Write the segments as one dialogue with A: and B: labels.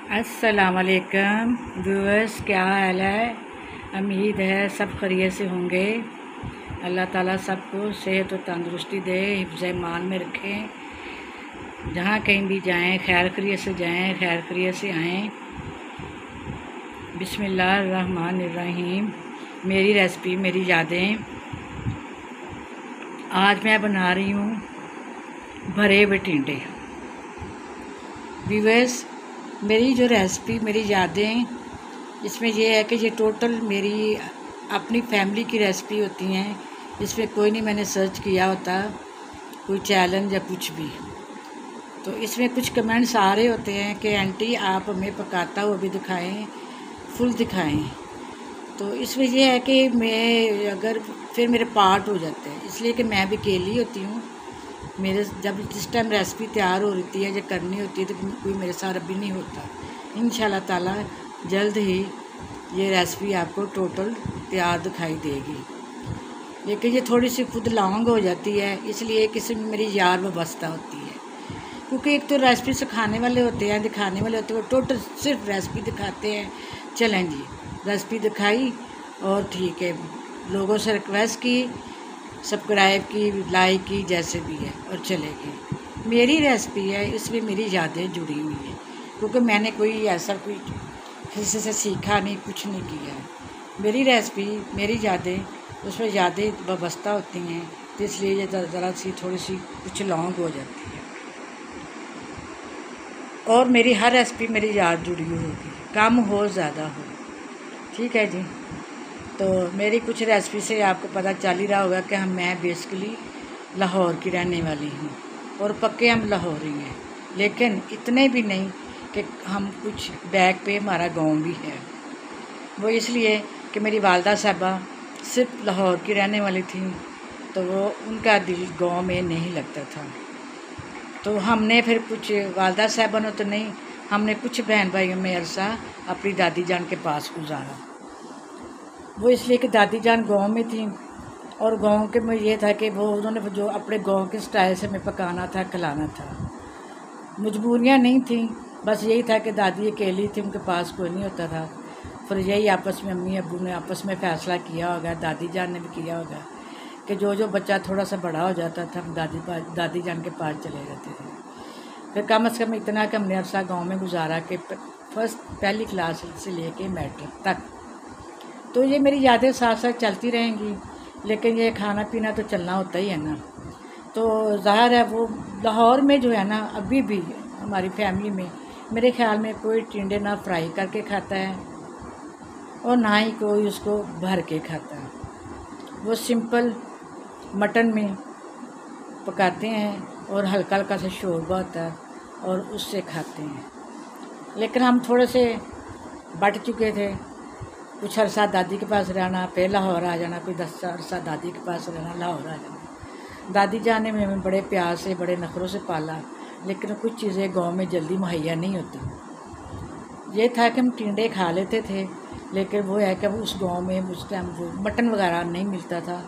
A: अस्सलामुअलैकुम व्यूअर्स, क्या हाल है। उम्मीद है सब खैरियत से होंगे। अल्लाह ताला सबको सेहत और तंदुरुस्ती दे, हिफ्ज़ ईमान में रखें। जहाँ कहीं भी जाएं खैर खैरियत से जाएं, खैर खैरियत से आएँ। बिस्मिल्लाहिर्रहमानिर्रहीम। मेरी रेसिपी, मेरी यादें। आज मैं बना रही हूँ भरे हुए टिंडे। व्यूअर्स, मेरी जो रेसिपी, मेरी यादें, इसमें यह है कि ये टोटल मेरी अपनी फैमिली की रेसिपी होती हैं। इसमें कोई नहीं मैंने सर्च किया होता, कोई चैलेंज या कुछ भी। तो इसमें कुछ कमेंट्स आ रहे होते हैं कि आंटी आप हमें पकाता हुआ भी दिखाएं, फुल दिखाएं। तो इसमें यह है कि मैं अगर फिर मेरे पार्ट हो जाते हैं, इसलिए कि मैं भी अकेली होती हूँ। मेरे जब जिस टाइम रेसिपी तैयार हो रही है या करनी होती है तो कोई मेरे साथ अभी नहीं होता। इंशाल्लाह ताला जल्द ही ये रेसिपी आपको टोटल तैयार दिखाई देगी। लेकिन ये थोड़ी सी खुद लॉन्ग हो जाती है, इसलिए किसी में मेरी यार वाबस्ता होती है। क्योंकि एक तो रेसिपी सिखाने वाले होते हैं, दिखाने वाले होते हैं, वो टोटल सिर्फ रेसिपी दिखाते हैं। चलें जी, रेसिपी दिखाई और ठीक है, लोगों से रिक्वेस्ट की, सब्सक्राइब की, लाइक की, जैसे भी है, और चलेगी। मेरी रेसिपी है, इसमें मेरी यादें जुड़ी हुई हैं। क्योंकि मैंने कोई ऐसा कोई किसी से सीखा नहीं, कुछ नहीं किया है। मेरी रेसिपी, मेरी यादें, उसमें यादें वाबस्ता होती हैं, तो इसलिए ये ज़रा सी थोड़ी सी कुछ लॉन्ग हो जाती है। और मेरी हर रेसिपी मेरी याद जुड़ी हुई होगी, कम हो ज़्यादा हो। ठीक है जी। तो मेरी कुछ रेसिपी से आपको पता चल ही रहा होगा कि मैं बेसिकली लाहौर की रहने वाली हूँ और पक्के हम लाहौरी हैं। लेकिन इतने भी नहीं कि हम कुछ बैक पे हमारा गांव भी है। वो इसलिए कि मेरी वालदा साहबा सिर्फ लाहौर की रहने वाली थी, तो वो उनका दिल गांव में नहीं लगता था। तो हमने फिर कुछ वालदा साहबा ने तो नहीं, हमने कुछ बहन भाइयों में अरसा अपनी दादी जान के पास गुजारा। वो इसलिए कि दादी जान गांव में थी और गांव के में ये था कि वो उन्होंने जो अपने गांव के स्टाइल से हमें पकाना था, खिलाना था। मजबूरियां नहीं थी, बस यही था कि दादी अकेली थी, उनके पास कोई नहीं होता था। फिर यही आपस में अम्मी अब्बू ने आपस में फ़ैसला किया होगा, दादी जान ने भी किया होगा कि जो बच्चा थोड़ा सा बड़ा हो जाता था हम दादी जान के पास चले जाते थे। फिर कम से कम इतना कि हमने अरसा गाँव में गुजारा कि पहली क्लास से लेके मैट्रिक तक। तो ये मेरी यादें साथ साथ चलती रहेंगी, लेकिन ये खाना पीना तो चलना होता ही है ना। तो ज़ाहिर है वो लाहौर में जो है ना, अभी भी हमारी फैमिली में मेरे ख्याल में कोई टिंडे ना फ्राई करके खाता है और ना ही कोई उसको भर के खाता है। वो सिंपल मटन में पकाते हैं और हल्का हल्का सा शोरबा होता है और उससे खाते हैं। लेकिन हम थोड़े से बट चुके थे, कुछ अरसा दादी के पास रहना, फिर लाहौर आ जाना, कोई 10 अरसा दादी के पास रहना, लाहौर आ जाना। दादी जान ने हमें बड़े प्यार से, बड़े नखरों से पाला, लेकिन कुछ चीज़ें गांव में जल्दी मुहैया नहीं होती। ये था कि हम टिंडे खा लेते थे, लेकिन वो है कि उस गांव में उस टाइम वो मटन वगैरह नहीं मिलता था।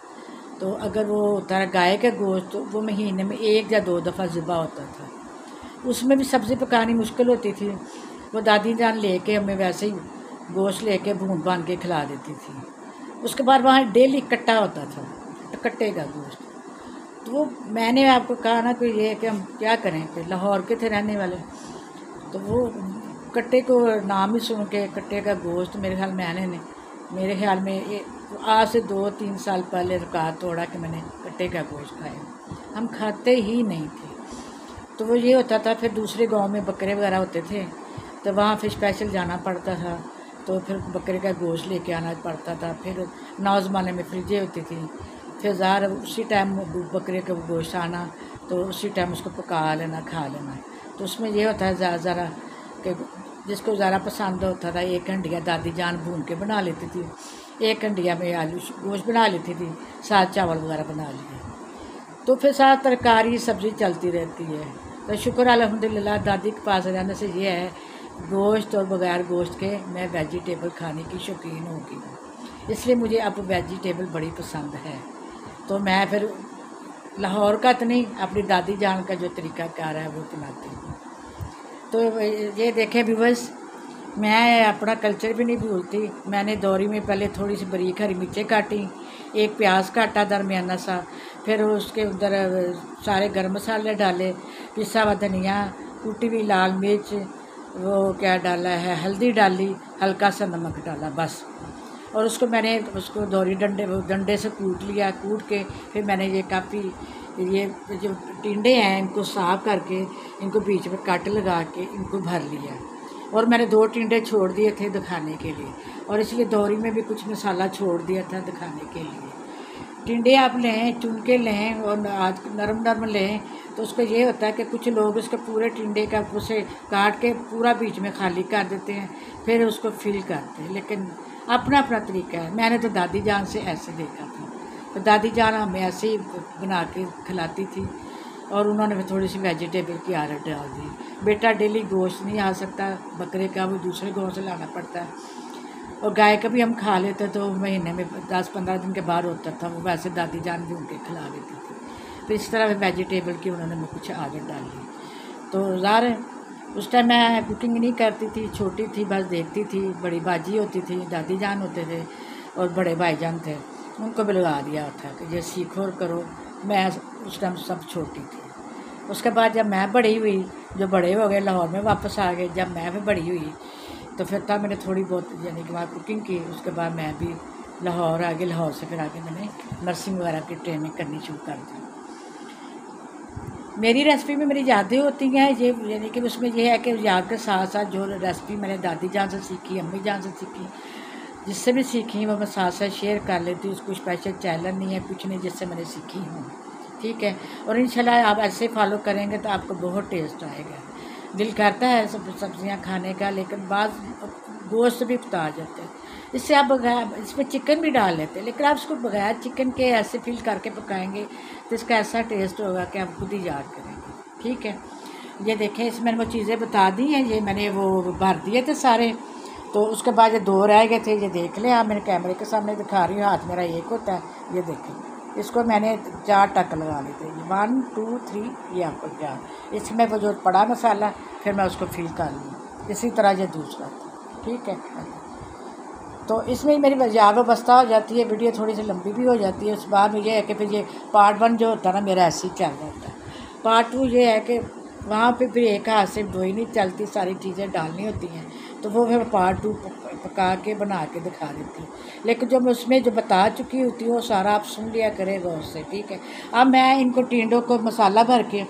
A: तो अगर वो होता है गाय का गोश्त, तो वो महीने में 1 या 2 दफ़ा ज़िबा होता था। उसमें भी सब्ज़ी पकानी मुश्किल होती थी। वो दादी जान लेके हमें वैसे ही गोश्त लेके भून भान के खिला देती थी। उसके बाद वहाँ डेली कट्टा होता था, कट्टे का गोश्त। तो वो मैंने आपको कहा ना कि ये कि हम क्या करें, कि लाहौर के थे रहने वाले, तो वो कट्टे को नाम ही सुन के कट्टे का गोश्त, मेरे ख्याल में आज से 2-3 साल पहले रिकॉर्ड तोड़ा कि मैंने कट्टे का गोश्त खाया। हम खाते ही नहीं थे। तो वो ये होता था, फिर दूसरे गांव में बकरे वगैरह होते थे, तो वहाँ फिर स्पेशल जाना पड़ता था, तो फिर बकरे का गोश्त लेके आना पड़ता था। फिर नौ ज़माने में फ्रिजें होती थी, फिर ज़ाहिर उसी टाइम बकरे का गोश्त आना, तो उसी टाइम उसको पका लेना, खा लेना। तो उसमें ये होता है ज़रा कि जिसको ज़रा पसंद होता था, 1 हंडिया दादी जान भून के बना लेती थी, 1 हंडिया में आलू गोश्त बना लेती थी, साथ चावल वगैरह बना लिए। तो फिर साथ तरकारी सब्ज़ी चलती रहती है। तो शुक्र अल्हम्दुलिल्लाह दादी के पास रहने से ये है, गोश्त और बग़ैर गोश्त के मैं वेजिटेबल खाने की शौकीन हो गई हूँ, इसलिए मुझे अब वेजिटेबल बड़ी पसंद है। तो मैं फिर लाहौर का तो नहीं, अपनी दादी जान का जो तरीक़ाकार है वो बनाती हूँ। तो ये देखें व्यूअर्स, मैं अपना कल्चर भी नहीं भूलती। मैंने दौरी में पहले थोड़ी सी बारीक हरी मिर्चें काटी, एक प्याज काटा दरमियाना सा, फिर उसके अंदर सारे गर्म मसाले डाले, पिसा हुआ धनिया, कुटी हुई लाल मिर्च, वो क्या डाला है, हल्दी डाली, हल्का सा नमक डाला बस। और उसको मैंने उसको दौरी डंडे से कूट लिया। कूट के फिर मैंने ये जो टिंडे हैं इनको साफ करके इनको बीच में कट लगा के इनको भर लिया। और मैंने 2 टिंडे छोड़ दिए थे दिखाने के लिए, और इसलिए दौरी में भी कुछ मसाला छोड़ दिया था दिखाने के लिए। टिंडे आप लें, चुन के लें और आज नरम नरम लें, तो उसका ये होता है कि कुछ लोग उसके पूरे टिंडे का उसे काट के पूरा बीच में खाली कर देते हैं, फिर उसको फिल करते हैं। लेकिन अपना अपना तरीका है। मैंने तो दादी जान से ऐसे देखा था, तो दादी जान हमें ऐसे ही बना के खिलाती थी, और उन्होंने फिर थोड़ी सी वेजिटेबल की आदत डाल दी। बेटा डेली गोश्त नहीं आ सकता बकरे का, वो दूसरे गाँव से लाना पड़ता है, और गाय का भी हम खा लेते तो महीने में 10-15 दिन के बाद होता था। वो वैसे दादी जान भी उनके खिला देती थी। तो इस तरह वेजिटेबल की उन्होंने कुछ आदत डाली। तो ज़ाहिर उस टाइम मैं कुकिंग नहीं करती थी, छोटी थी, बस देखती थी। बड़ी बाजी होती थी, दादी जान होते थे, और बड़े भाईजान थे, उनको भी लगा दिया था कि ये सीखो और करो। मैं उस टाइम सब छोटी थी। उसके बाद जब मैं बड़ी हुई, जो बड़े हो गए लाहौर में वापस आ गए, जब मैं भी बड़ी हुई तो फिर तब मैंने थोड़ी बहुत यानी कि वहाँ कुकिंग की। उसके बाद मैं भी लाहौर आ गई, लाहौर से फिर आगे मैंने नर्सिंग वगैरह की ट्रेनिंग करनी शुरू कर दी। मेरी रेसिपी में मेरी यादें होती हैं, ये यानी कि उसमें ये है कि याद के साथ साथ जो रेसिपी मैंने दादी जान से सीखी, अम्मी जान से सीखी, जिससे भी सीखी वो मैं साथ साथ शेयर कर लेती हूँ। उसको स्पेशल चैनल नहीं है, कुछ नहीं, जिससे मैंने सीखी हूँ, ठीक है। और इंशाल्लाह आप ऐसे फॉलो करेंगे तो आपको बहुत टेस्ट आएगा। दिल करता है सब सब्ज़ियाँ खाने का, लेकिन बाद गोश्त भी उतार जाते हैं। इससे आप बगैर, इसमें चिकन भी डाल लेते हैं, लेकिन आप उसको बगैर चिकन के ऐसे फिल करके पकाएंगे तो इसका ऐसा टेस्ट होगा कि आप खुद ही याद करेंगे, ठीक है। ये देखें, इसमें मैंने वो चीज़ें बता दी हैं, ये मैंने वो भर दिए थे सारे। तो उसके बाद ये 2 रह गए थे, ये देख लें आप, मेरे कैमरे के सामने दिखा रही हूँ, हाथ मेरा एक होता है, ये देखें। इसको मैंने 4 टक लगा लिए थे, 1 2 3, ये आपको 4। इसमें वो जो पड़ा मसाला फिर मैं उसको फिल कर लूँ। इसी तरह ये दूसरा, ठीक है। तो इसमें मेरी याद वाबस्ता हो जाती है, वीडियो थोड़ी सी लंबी भी हो जाती है। उस बाद में ये है कि फिर ये पार्ट 1 जो होता है ना मेरा ऐसे ही चल जाता है। पार्ट 2 ये है कि वहाँ पे फिर एक हाथ से दो ही नहीं चलती, सारी चीज़ें डालनी होती हैं, तो वो फिर पार्ट 2 पका के बना के दिखा देती हूँ। लेकिन जो मैं उसमें जो बता चुकी होती हूँ वो सारा आप सुन लिया करेगा उससे, ठीक है। अब मैं इनको टिंडों को मसाला भर के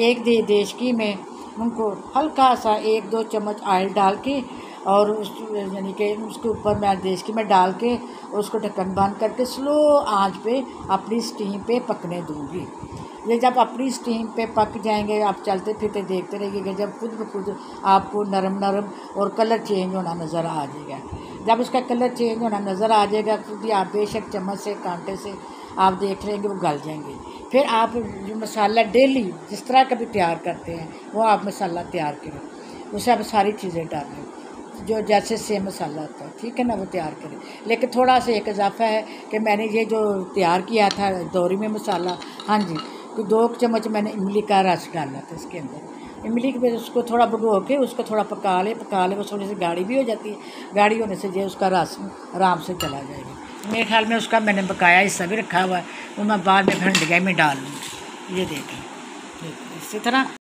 A: एक देशकी में उनको हल्का सा 1-2 चम्मच ऑयल डाल के, और उस यानी कि उसके ऊपर मैं देशकी में डाल के उसको ढक्कन बंद करके स्लो आंच पे अपनी स्टीम पे पकने दूँगी। ये जब अपनी स्टीम पे पक जाएंगे, आप चलते फिरते देखते रहिएगा, जब खुद ब खुद आपको नरम नरम और कलर चेंज होना नज़र आ जाएगा। जब उसका कलर चेंज होना नज़र आ जाएगा, खुद ही आप बेशक चम्मच से, कांटे से आप देख लेंगे वो गल जाएंगे। फिर आप जो मसाला डेली जिस तरह का भी तैयार करते हैं वो आप मसाला तैयार करें, उसे आप सारी चीज़ें डालें जो जैसे सेम मसाला होता है, ठीक है ना, वो तैयार करें। लेकिन थोड़ा सा एक इजाफा है कि मैंने ये जो तैयार किया था दौरी में मसाला, हाँ जी, 2 चम्मच मैंने इमली का रस डाला था इसके अंदर। इमली के उसको थोड़ा भिगो के उसको थोड़ा पका ले, वो थोड़ी सी गाढ़ी भी हो जाती है। गाढ़ी होने से जो उसका रस आराम से चला जाएगा। मेरे ख्याल में उसका मैंने बकाया हिस्सा भी रखा हुआ है, वो मैं बाद में भंडिया में डाल लूँगी। ये देखें इसी तरह।